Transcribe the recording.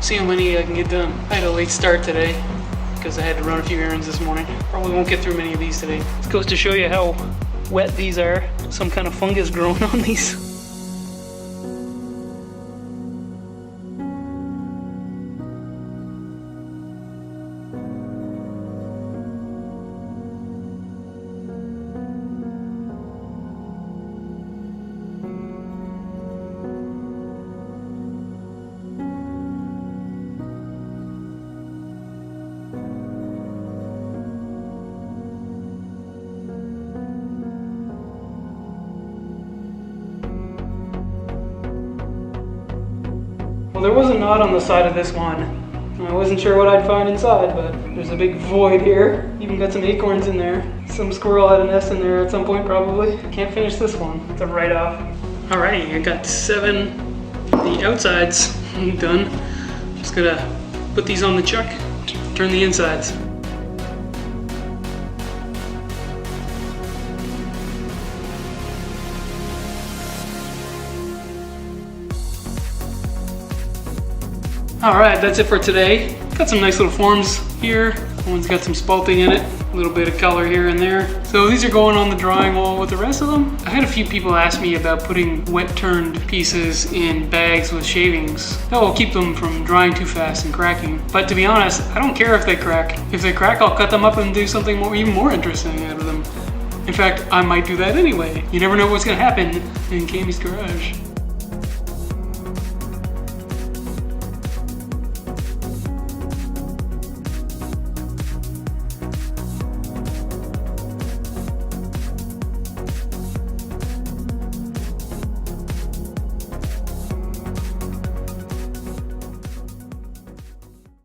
See how many I can get done. I had a late start today because I had to run a few errands this morning. Probably won't get through many of these today. This goes to show you how wet these are. Some kind of fungus growing on these. Well, there was a knot on the side of this one. I wasn't sure what I'd find inside, but there's a big void here. Even got some acorns in there. Some squirrel had a nest in there at some point probably. Can't finish this one. It's a write-off. Alright, I got 7 of the outsides done. Just gotta put these on the chuck, turn the insides. Alright, that's it for today. Got some nice little forms here. One's got some spalting in it, a little bit of color here and there. So these are going on the drying wall with the rest of them. I had a few people ask me about putting wet turned pieces in bags with shavings. That will keep them from drying too fast and cracking. But to be honest, I don't care if they crack. If they crack, I'll cut them up and do something even more interesting out of them. In fact, I might do that anyway. You never know what's gonna happen in Cammy's garage.